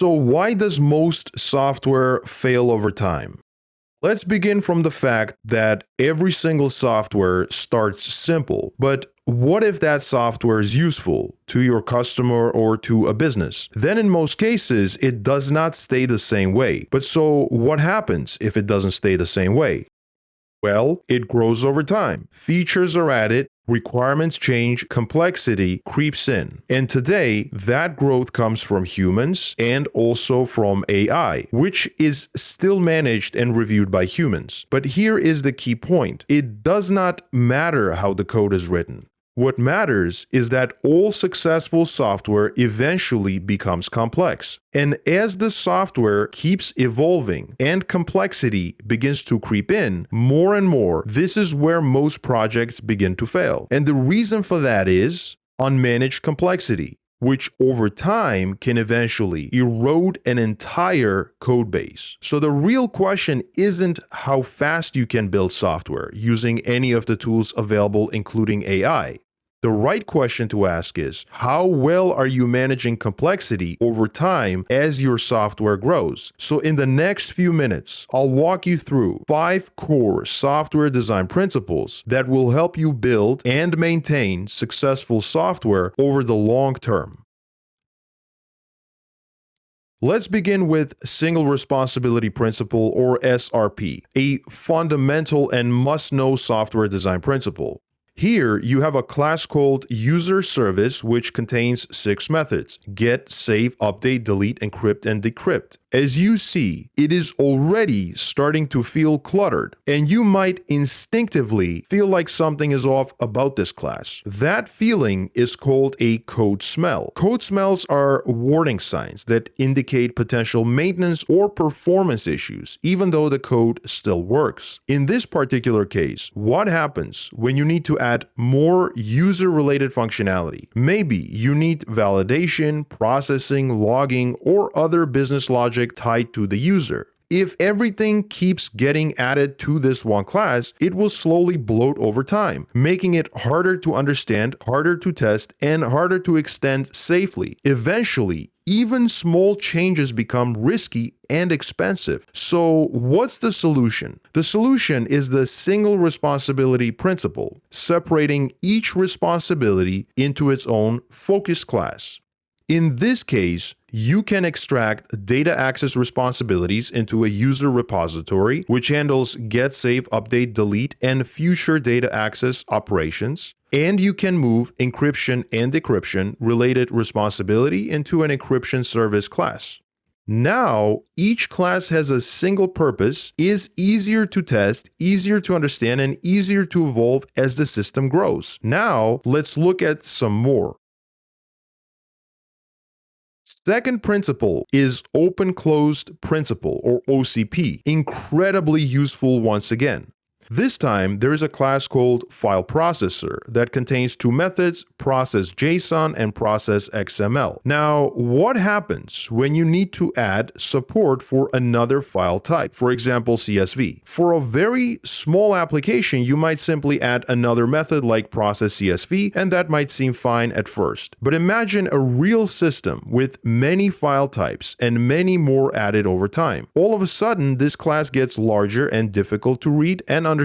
So why does most software fail over time? Let's begin from the fact that every single software starts simple, but what if that software is useful to your customer or to a business? Then in most cases, it does not stay the same way. But so what happens if it doesn't stay the same way? Well, it grows over time. Features are added, requirements change, complexity creeps in. And today, that growth comes from humans and also from AI, which is still managed and reviewed by humans. But here is the key point. It does not matter how the code is written. What matters is that all successful software eventually becomes complex. And as the software keeps evolving and complexity begins to creep in more and more, this is where most projects begin to fail. And the reason for that is unmanaged complexity, which over time can eventually erode an entire code base. So the real question isn't how fast you can build software using any of the tools available, including AI. The right question to ask is, how well are you managing complexity over time as your software grows? So in the next few minutes, I'll walk you through 5 core software design principles that will help you build and maintain successful software over the long term. Let's begin with Single Responsibility Principle, or SRP, a fundamental and must-know software design principle. Here, you have a class called user service, which contains 6 methods: get, save, update, delete, encrypt, and decrypt. As you see, it is already starting to feel cluttered, and you might instinctively feel like something is off about this class. That feeling is called a code smell. Code smells are warning signs that indicate potential maintenance or performance issues, even though the code still works. In this particular case, what happens when you need to add more user-related functionality? Maybe you need validation, processing, logging, or other business logic tied to the user. If everything keeps getting added to this one class, it will slowly bloat over time, making it harder to understand, harder to test, and harder to extend safely. Eventually, even small changes become risky and expensive. So what's the solution? The solution is the single responsibility principle, separating each responsibility into its own focus class. In this case, you can extract data access responsibilities into a user repository, which handles get, save, update, delete, and future data access operations. And you can move encryption and decryption related responsibility into an encryption service class. Now, each class has a single purpose, is easier to test, easier to understand, and easier to evolve as the system grows. Now, let's look at some more. Second principle is open-closed principle, or OCP, incredibly useful once again. This time, there is a class called file processor that contains 2 methods, process JSON and process XML. Now, what happens when you need to add support for another file type, for example, CSV? For a very small application, you might simply add another method like process CSV, and that might seem fine at first. But imagine a real system with many file types and many more added over time. All of a sudden, this class gets larger and difficult to read and understand.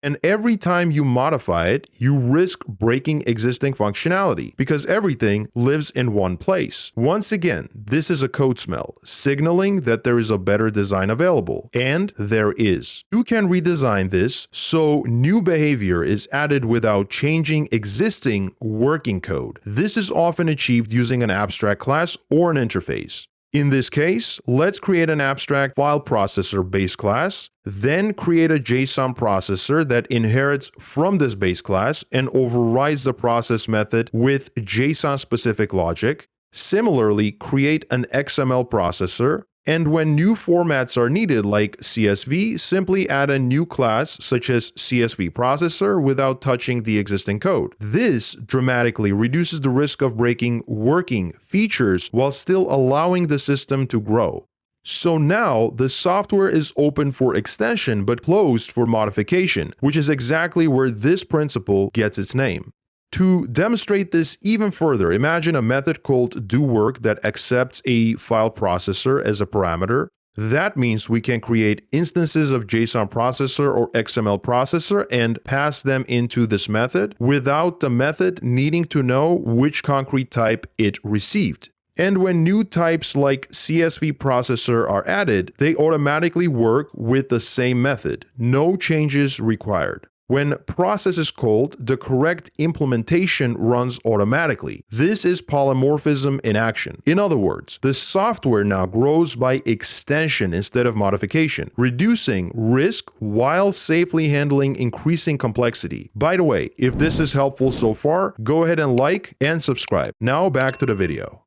And every time you modify it, you risk breaking existing functionality because everything lives in one place. Once again, this is a code smell, signaling that there is a better design available. And there is. You can redesign this so new behavior is added without changing existing working code. This is often achieved using an abstract class or an interface. In this case, let's create an abstract file processor base class, then create a JSON processor that inherits from this base class and overrides the process method with JSON-specific logic. Similarly, create an XML processor, and when new formats are needed like CSV, simply add a new class such as CSV processor without touching the existing code. This dramatically reduces the risk of breaking working features while still allowing the system to grow. So now the software is open for extension but closed for modification, which is exactly where this principle gets its name. To demonstrate this even further, imagine a method called doWork that accepts a file processor as a parameter. That means we can create instances of JSON processor or XML processor and pass them into this method without the method needing to know which concrete type it received. And when new types like CSV processor are added, they automatically work with the same method. No changes required. When process is called, the correct implementation runs automatically. This is polymorphism in action. In other words, the software now grows by extension instead of modification, reducing risk while safely handling increasing complexity. By the way, if this is helpful so far, go ahead and like and subscribe. Now back to the video.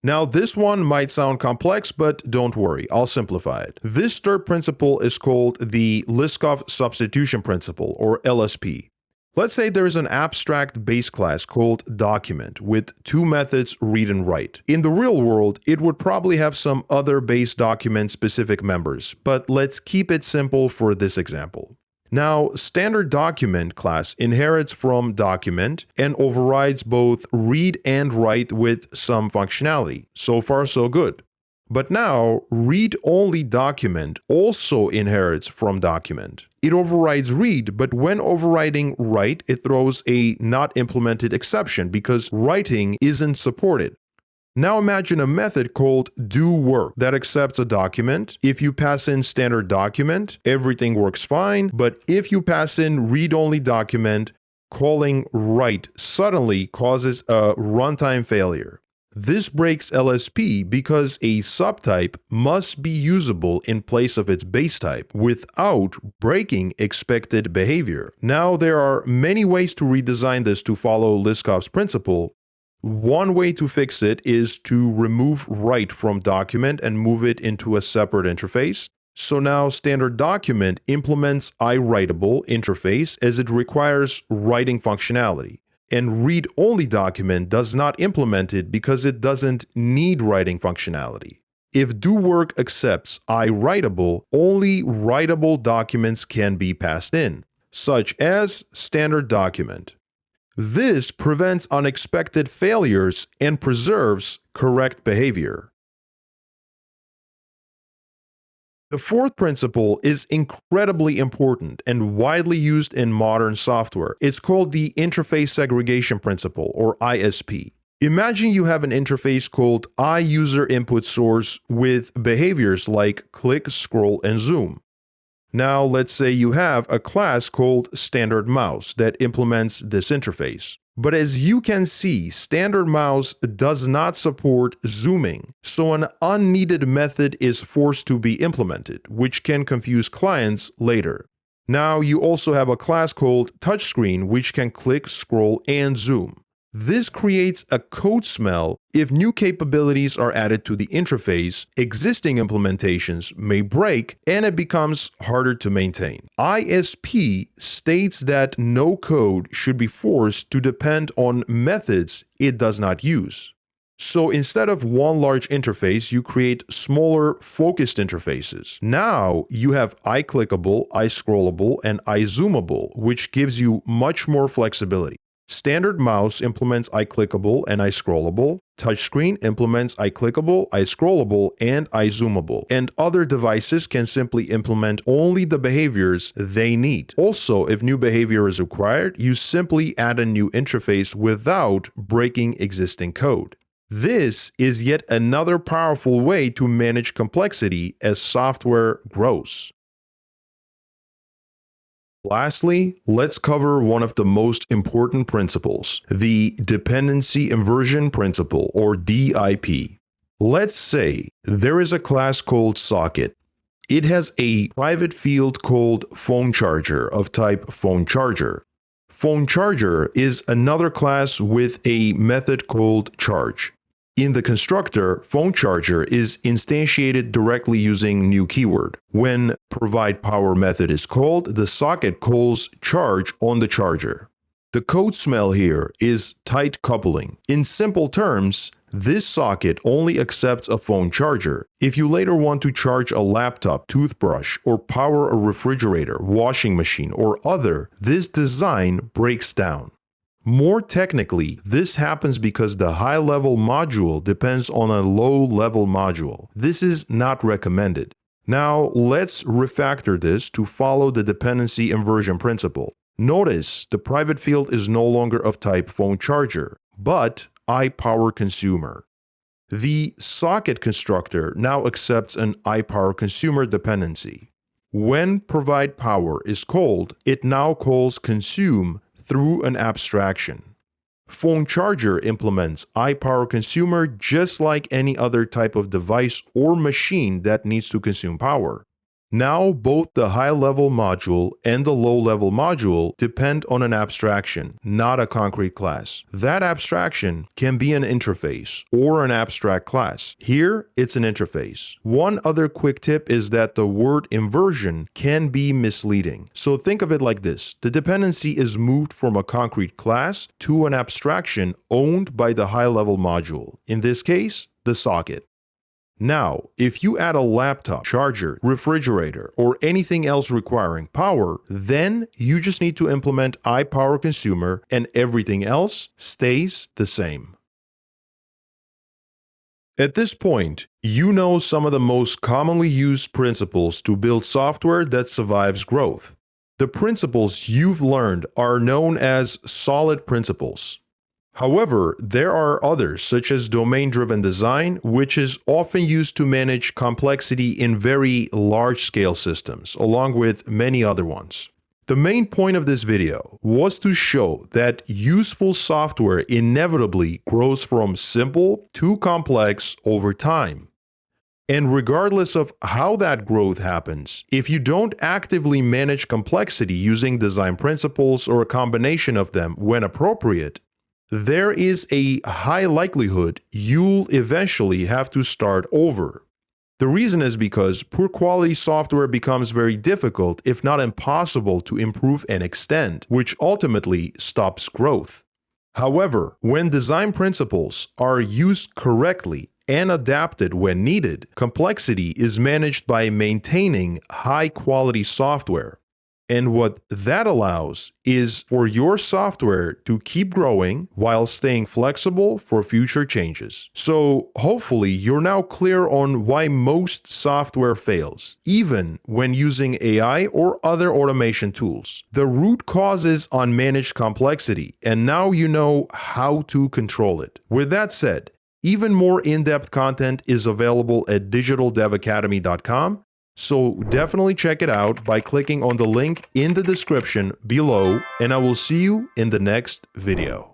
Now, this one might sound complex, but don't worry, I'll simplify it. This third principle is called the Liskov substitution principle, or LSP. Let's say there is an abstract base class called document with two methods read and write. In the real world, it would probably have some other base document specific members, but let's keep it simple for this example. Now, standard document class inherits from document and overrides both read and write with some functionality. So far, so good. But now, read-only document also inherits from document. It overrides read, but when overriding write, it throws a not implemented exception because writing isn't supported. Now imagine a method called doWork that accepts a document. If you pass in standard document, everything works fine. But if you pass in read-only document, calling write suddenly causes a runtime failure. This breaks LSP because a subtype must be usable in place of its base type without breaking expected behavior. Now there are many ways to redesign this to follow Liskov's principle. One way to fix it is to remove write from document and move it into a separate interface. So now standard document implements iWritable interface as it requires writing functionality. And read-only document does not implement it because it doesn't need writing functionality. If doWork accepts iWritable, only writable documents can be passed in, such as standard document. This prevents unexpected failures and preserves correct behavior. The fourth principle is incredibly important and widely used in modern software. It's called the Interface Segregation Principle, or ISP. Imagine you have an interface called iUserInputSource with behaviors like click, scroll, and zoom. Now, let's say you have a class called standardMouse that implements this interface. But as you can see, standardMouse does not support zooming, so an unneeded method is forced to be implemented, which can confuse clients later. Now, you also have a class called touchscreen, which can click, scroll, and zoom. This creates a code smell. If new capabilities are added to the interface, existing implementations may break and it becomes harder to maintain. ISP states that no code should be forced to depend on methods it does not use. So instead of one large interface, you create smaller focused interfaces. Now you have iClickable, iScrollable, and iZoomable, which gives you much more flexibility. standardMouse implements iClickable and iScrollable. Touchscreen implements iClickable, iScrollable, and iZoomable. And other devices can simply implement only the behaviors they need. Also, if new behavior is required, you simply add a new interface without breaking existing code. This is yet another powerful way to manage complexity as software grows. Lastly, let's cover one of the most important principles, the Dependency Inversion Principle, or DIP. Let's say there is a class called Socket. It has a private field called PhoneCharger of type PhoneCharger. PhoneCharger is another class with a method called Charge. In the constructor, PhoneCharger is instantiated directly using new keyword. When providePower method is called, the socket calls charge on the charger. The code smell here is tight coupling. In simple terms, this socket only accepts a phone charger. If you later want to charge a laptop, toothbrush, or power a refrigerator, washing machine, or other, this design breaks down. More technically, this happens because the high-level module depends on a low-level module. This is not recommended. Now, let's refactor this to follow the dependency inversion principle. Notice the private field is no longer of type phone charger, but iPower consumer. The socket constructor now accepts an iPower consumer dependency. When provide power is called, it now calls consume through an abstraction. Phone charger implements iPower consumer just like any other type of device or machine that needs to consume power. Now both the high-level module and the low-level module depend on an abstraction, not a concrete class. That abstraction can be an interface or an abstract class. Here, it's an interface. One other quick tip is that the word inversion can be misleading. So think of it like this. The dependency is moved from a concrete class to an abstraction owned by the high-level module. In this case, the socket. Now, if you add a laptop, charger, refrigerator, or anything else requiring power, then you just need to implement iPower consumer and everything else stays the same. At this point, you know some of the most commonly used principles to build software that survives growth. The principles you've learned are known as solid principles. However, there are others such as domain-driven design, which is often used to manage complexity in very large-scale systems, along with many other ones. The main point of this video was to show that useful software inevitably grows from simple to complex over time. And regardless of how that growth happens, if you don't actively manage complexity using design principles or a combination of them when appropriate, there is a high likelihood you'll eventually have to start over. The reason is because poor quality software becomes very difficult, if not impossible, to improve and extend, which ultimately stops growth. However, when design principles are used correctly and adapted when needed, complexity is managed by maintaining high-quality software. And what that allows is for your software to keep growing while staying flexible for future changes. So hopefully you're now clear on why most software fails, even when using AI or other automation tools. The root cause is unmanaged complexity, and now you know how to control it. With that said, even more in-depth content is available at digitaldevacademy.com. So definitely check it out by clicking on the link in the description below, and I will see you in the next video.